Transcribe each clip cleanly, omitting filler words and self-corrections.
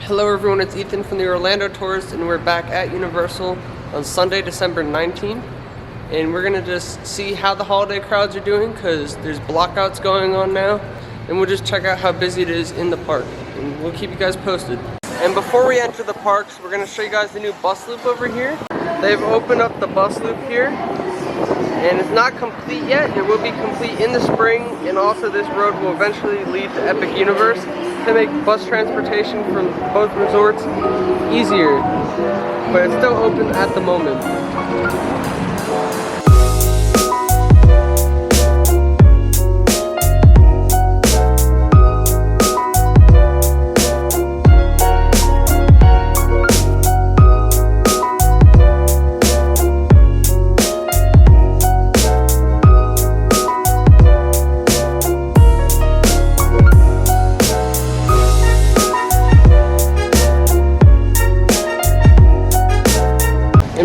Hello everyone, it's Ethan from the Orlando Tourist, and we're back at Universal on Sunday, December 19th. And we're gonna just see how the holiday crowds are doing, because there's blockouts going on now. And we'll just check out how busy it is in the park. And we'll keep you guys posted. And before we enter the parks, we're gonna show you guys the new bus loop over here. They've opened up the bus loop here. And it's not complete yet. It will be complete in the spring, and also this road will eventually lead to Epic Universe to make bus transportation from both resorts easier. But it's still open at the moment.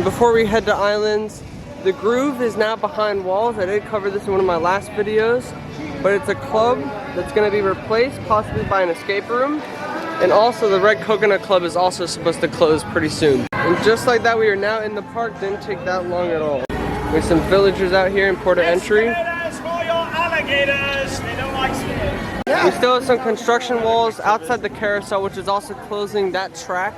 Before we head to Islands, the Groove is now behind walls. I did cover this in one of my last videos, but it's a club that's going to be replaced possibly by an escape room. And also the Red Coconut Club is also supposed to close pretty soon. And just like that, we are now in the park. Didn't take that long at all. We have some villagers out here in Port of Entry. For your alligators. They don't like spiders. We still have some construction walls outside the carousel, which is also closing that track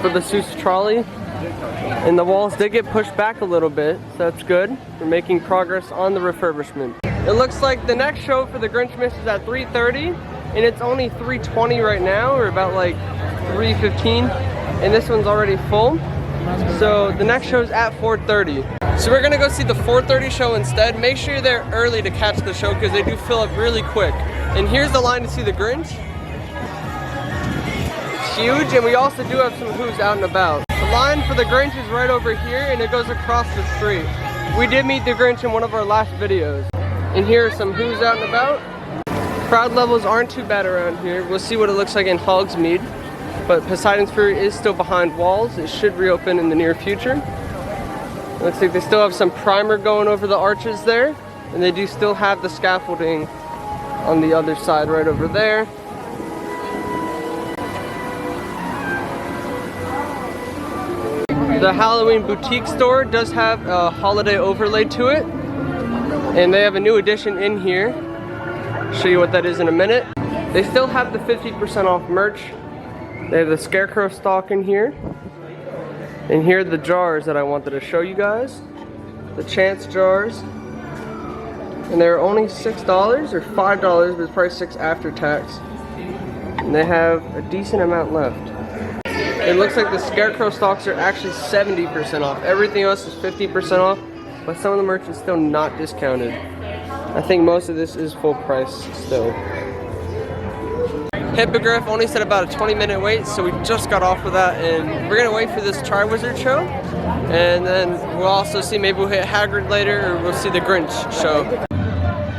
for the Seuss trolley. And the walls did get pushed back a little bit, so that's good. We're making progress on the refurbishment. It looks like the next show for the Grinchmas is at 3:30, and it's only 3:20 right now, or about like 3:15, and this one's already full. So the next show is at 4:30. So we're gonna go see the 4:30 show instead. Make sure you're there early to catch the show, because they do fill up really quick. And here's the line to see the Grinch. It's huge, and we also do have some Who's out and about. The line for the Grinch is right over here, and it goes across the street. We did meet the Grinch in one of our last videos. And here are some Who's out and about. Crowd levels aren't too bad around here. We'll see what it looks like in Hogsmeade. But Poseidon's Fury is still behind walls. It should reopen in the near future. It looks like they still have some primer going over the arches there. And they do still have the scaffolding on the other side right over there. The Halloween boutique store does have a holiday overlay to it, and they have a new addition in here. I'll show you what that is in a minute. They still have the 50% off merch. They have the Scarecrow stock in here, and here are the jars that I wanted to show you guys, the Chance jars, and they're only $6 or $5, but it's probably $6 after tax, and they have a decent amount left. It looks like the Scarecrow stocks are actually 70% off. Everything else is 50% off, but some of the merch is still not discounted. I think most of this is full price still. Hippogriff only said about a 20-minute wait, so we just got off of that, and we're gonna wait for this Tri-Wizard show, and then we'll also see, maybe we'll hit Hagrid later, or we'll see the Grinch show.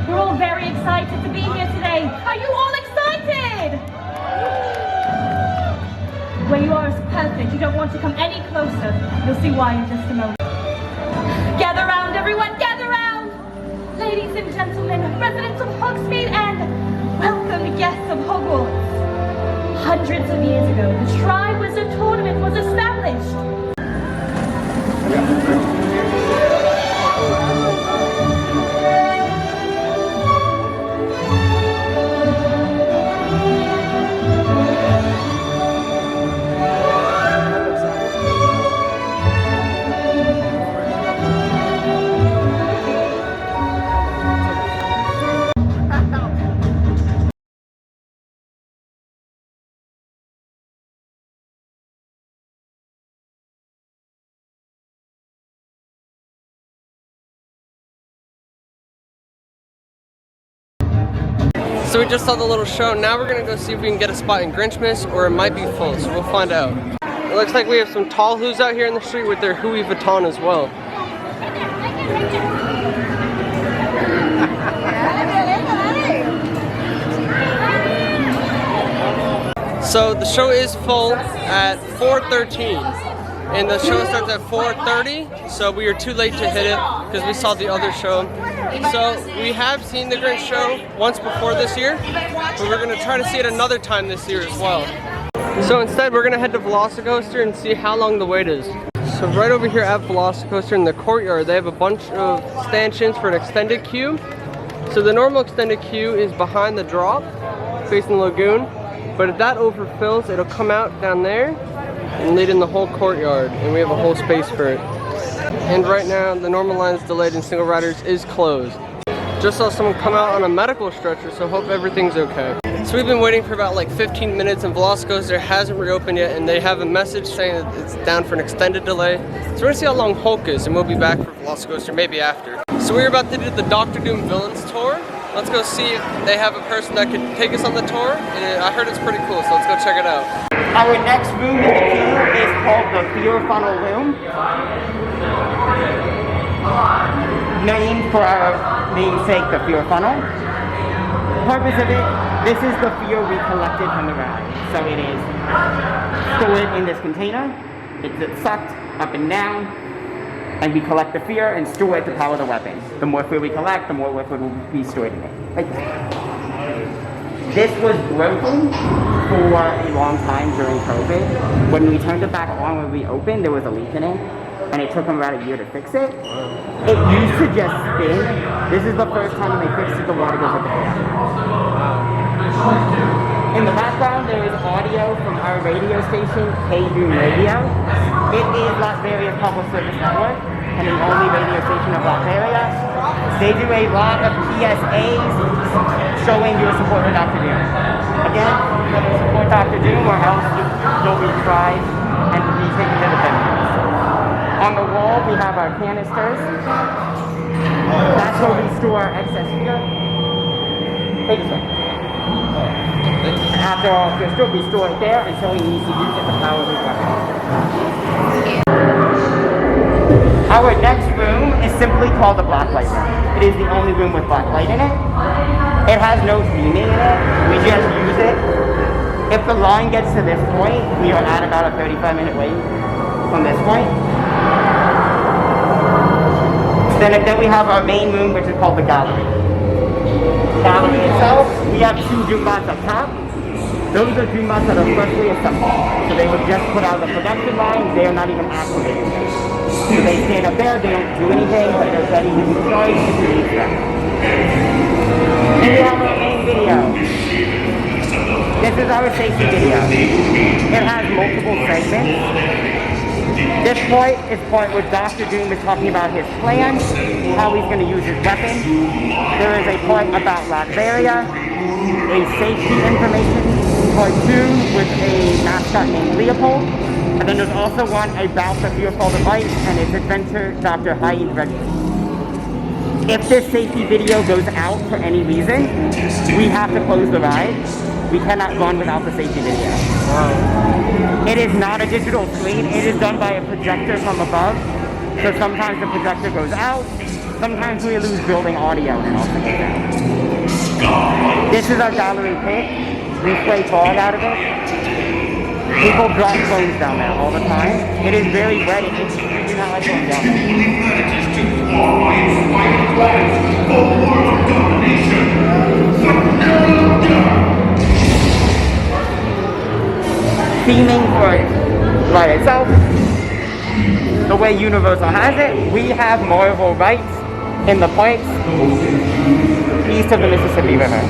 We're all very excited to be here today. Are you all excited? Where you are is perfect. You don't want to come any closer. You'll see why in just a moment. Gather round, everyone, gather round! Ladies and gentlemen, residents of Hogsmeade, and welcome guests of Hogwarts. Hundreds of years ago, the Tri-Wizard Tournament was established. So we just saw the little show. Now we're gonna go see if we can get a spot in Grinchmas, or it might be full, so we'll find out. It looks like we have some tall Who's out here in the street with their Louis Vuitton as well. So the show is full at 4:13, and the show starts at 4:30, so we were too late to hit it because we saw the other show. So we have seen the Grinch show once before this year, but we're going to try to see it another time this year as well. So instead, we're gonna head to Velocicoaster and see how long the wait is. So right over here at Velocicoaster in the courtyard, they have a bunch of stanchions for an extended queue. So the normal extended queue is behind the drop, facing the lagoon. But if that overfills, it'll come out down there and lead in the whole courtyard. And we have a whole space for it. And right now, the normal line is delayed and single riders is closed. Just saw someone come out on a medical stretcher, so hope everything's okay. So we've been waiting for about like 15 minutes and Velocicoaster hasn't reopened yet, and they have a message saying that it's down for an extended delay. So we're gonna see how long Hulk is, and we'll be back for Velocicoaster maybe after. So we're about to do the Doctor Doom Villains tour. Let's go see if they have a person that could take us on the tour, and I heard it's pretty cool, so let's go check it out. Our next room in the queue is called the Fear Funnel Room. Named for our namesake, the Fear Funnel. Purpose of it, this is the fear we collected from the ride. So it is stored in this container, it's sucked up and down, and we collect the fear and store it to power the weapon. The more fear we collect, the more liquid will be stored in it. Like that. This was broken for a long time during COVID. When we turned it back on when we opened, there was a leak in it, and it took them about a year to fix it. It used to just spin. This is the first time when they fixed it, the water goes up and down. In the background, there is audio from our radio station, K-Doom Radio. It is Las Vegas Public Service Network, and the only radio station of Latveria. They do a lot of PSAs showing your support for Dr. Doom. Again, support Dr. Doom or else you'll be tried and be taken to the penalty. On the wall, we have our canisters. That's where we store our excess fear. Take this one. After all, we store it there until we need to use it to power the weapon. Our next room is simply called the Blacklight Room. It is the only room with blacklight in it. It has no theming in it. We just use it. If the line gets to this point, we are at about a 35-minute wait from this point. Then we have our main room, which is called the gallery. Gallery itself, we have two Doombots up top. Those are Doombots that are freshly assembled. So they were just put out of the production line, they are not even acclimated yet. So they stand up there, they don't do anything, but they're ready to be destroyed if you need them. And we have our main video. This is our safety video. It has multiple segments. This point is the point where Dr. Doom is talking about his plan, how he's going to use his weapon. There is a point about Latveria, a safety information, part 2 with a mascot named Leopold, and then there's also one about the fearful device and its inventor, Dr. Hyde Redford. If this safety video goes out for any reason, we have to close the ride. We cannot run without the safety video. Wow. It is not a digital screen. It is done by a projector from above. So sometimes the projector goes out. Sometimes we lose building audio and it also goes out. This is our gallery pit. We play fog out of it. People drop phones down there all the time. It is very wet. We do not like going down there. Theming for it by itself. The way Universal has it, we have Marvel rights in the points east of the Mississippi River.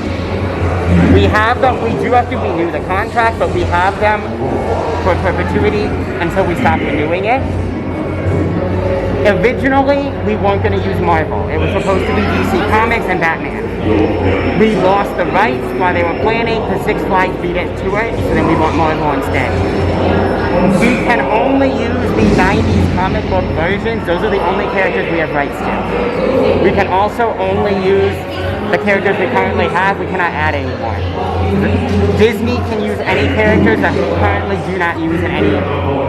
We have them, we do have to renew the contract, but we have them for perpetuity until we stop renewing it. Originally, we weren't going to use Marvel. It was supposed to be DC Comics and Batman. We lost the rights while they were planning, because Six Flags beat it to it, so then we want Marvel instead. We can only use the 90s comic book versions. Those are the only characters we have rights to. We can also only use the characters we currently have. We cannot add any more. Disney can use any characters that we currently do not use in any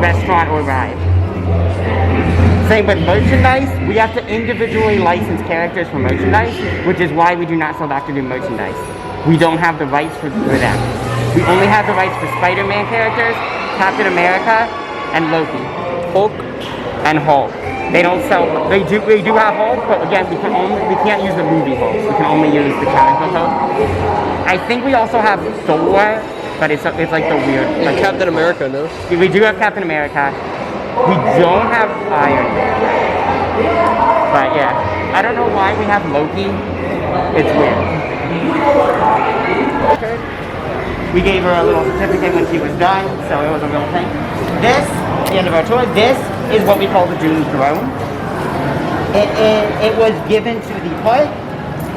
restaurant or ride. Same with merchandise, we have to individually license characters for merchandise, which is why we do not sell Dr. Doom merchandise. We don't have the rights for them. We only have the rights for Spider-Man characters, Captain America, and Loki. Hulk and Hulk. They don't sell, we do have Hulk, but again, we can't use the movie Hulk. We can only use the comic book Hulk. I think we also have Thor but it's like the weird. And like, Captain America, no? We do have Captain America. We don't have Iron Man. But yeah, I don't know why we have Loki. It's weird. We gave her a little certificate when she was done, so it was a real thing. This, the end of our tour, this is what we call the Doom Throne. It was given to the park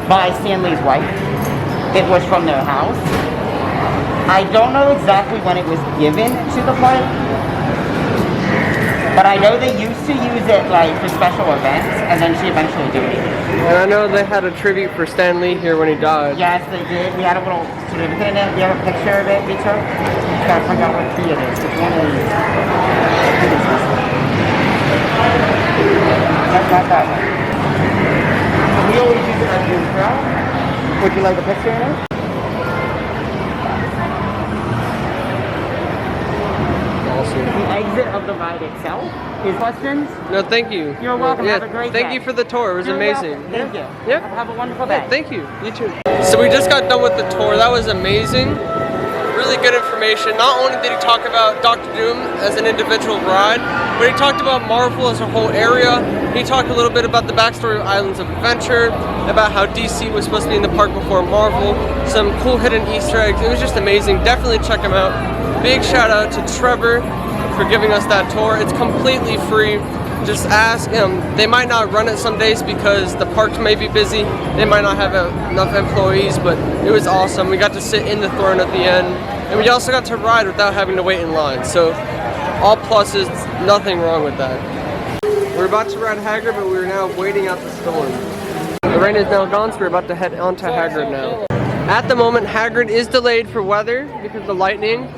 by Stanley's wife. It was from their house. I don't know exactly when it was given to the park, but I know they used to use it like for special events, and then she eventually donated it. And I know they had a tribute for Stan Lee here when he died. Yes, they did. We had a little certificate in it. Do you have a picture of it, we took? We gotta find out what key it is. Which one is not that one. So we always use it as Doom Throne. Would you like a picture in it? The exit of the ride itself. Is questions? No, thank you. You're welcome. Yeah, Have a great day. thank you for the tour. It was You're amazing. welcome. Thank you. Yep. Have a wonderful day. Yeah, thank you. You too. So we just got done with the tour. That was amazing. Really good information. Not only did he talk about Doctor Doom as an individual ride, but he talked about Marvel as a whole area. He talked a little bit about the backstory of Islands of Adventure, about how DC was supposed to be in the park before Marvel, some cool hidden Easter eggs. It was just amazing. Definitely check him out. Big shout out to Trevor for giving us that tour. It's completely free. Just ask him. They might not run it some days because the parks may be busy. They might not have enough employees, but it was awesome. We got to sit in the throne at the end, and we also got to ride without having to wait in line. So all pluses, nothing wrong with that. We're about to ride Hagrid, but we're now waiting out the storm. The rain is now gone, so we're about to head onto Hagrid now. At the moment, Hagrid is delayed for weather because of the lightning.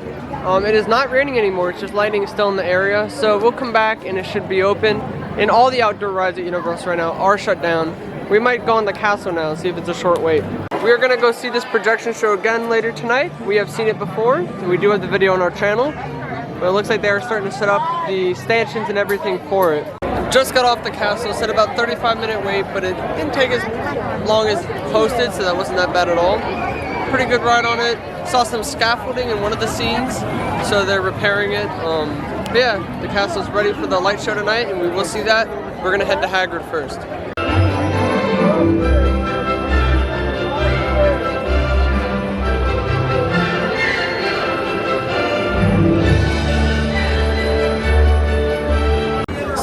It is not raining anymore, it's just lightning still in the area. So we'll come back and it should be open. And all the outdoor rides at Universal right now are shut down. We might go on the castle now and see if it's a short wait. We are gonna go see this projection show again later tonight. We have seen it before, so we do have the video on our channel. But it looks like they are starting to set up the stanchions and everything for it. Just got off the castle, said about 35-minute wait, but it didn't take as long as posted, so that wasn't that bad at all. Pretty good ride on it. Saw some scaffolding in one of the scenes, so they're repairing it. But yeah, the castle's ready for the light show tonight, and we will see that. We're gonna head to Hagrid first.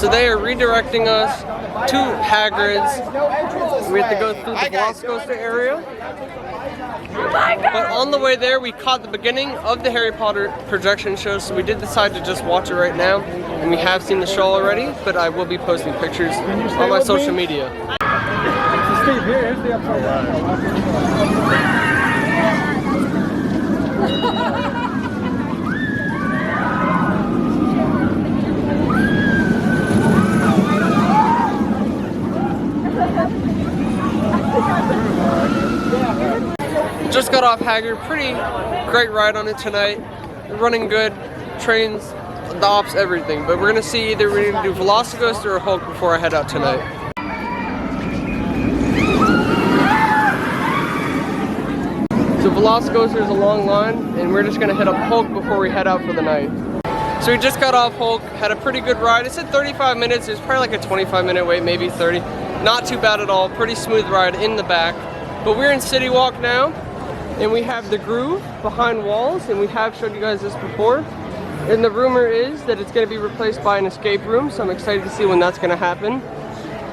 So they are redirecting us to Hagrid's. We have to go through the Velocicoaster area. But on the way there, we caught the beginning of the Harry Potter projection show, so we did decide to just watch it right now. And we have seen the show already, but I will be posting pictures on my social media. Steve, here's the upside Just got off Hagrid, pretty great ride on it tonight. Running good, trains, the ops, everything. But we're gonna see either we're gonna do Velocicoaster or Hulk before I head out tonight. So Velocicoaster is a long line, and we're just gonna hit up Hulk before we head out for the night. So we just got off Hulk, had a pretty good ride. It said 35 minutes, there's probably like a 25-minute wait, maybe 30. Not too bad at all, pretty smooth ride in the back. But we're in City Walk now, and we have the Groove behind walls, and we have showed you guys this before. And the rumor is that it's gonna be replaced by an escape room, so I'm excited to see when that's gonna happen.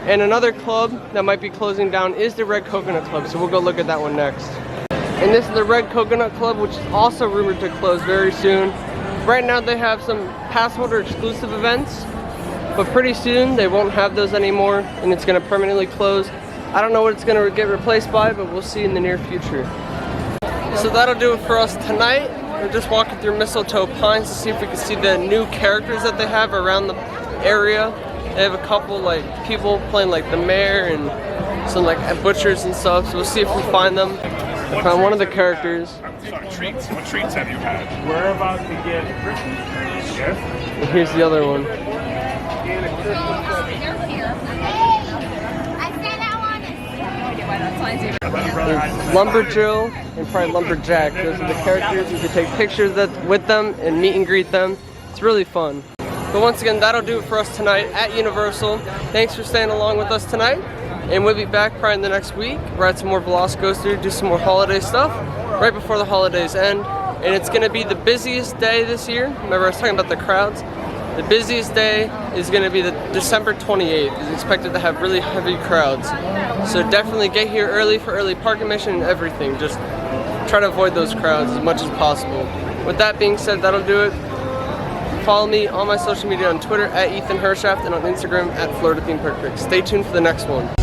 And another club that might be closing down is the Red Coconut Club, so we'll go look at that one next. And this is the Red Coconut Club, which is also rumored to close very soon. Right now they have some pass holder exclusive events, but pretty soon they won't have those anymore, and it's gonna permanently close. I don't know what it's gonna get replaced by, but we'll see in the near future. So that'll do it for us tonight. We're just walking through Mistletoe Pines to see if we can see the new characters that they have around the area. They have a couple like people playing like the mayor and some like butchers and stuff, so we'll see if we find them. I found one of the characters. Sorry, treats. What treats have you had? We're about to get Yes. And here's the other one. that's my favorite. There's Lumberjill and probably Lumberjack. Those are the characters. You can take pictures with them and meet and greet them. It's really fun. But once again, that'll do it for us tonight at Universal. Thanks for staying along with us tonight. And we'll be back probably in the next week, ride some more Velocicoaster, do some more holiday stuff right before the holidays end. And it's going to be the busiest day this year. Remember I was talking about the crowds? The busiest day is going to be the December 28th. It's expected to have really heavy crowds. So definitely get here early for early park admission and everything. Just try to avoid those crowds as much as possible. With that being said, that'll do it. Follow me on my social media on Twitter at Ethan Hershaft and on Instagram at Florida Theme Park Pics. Stay tuned for the next one.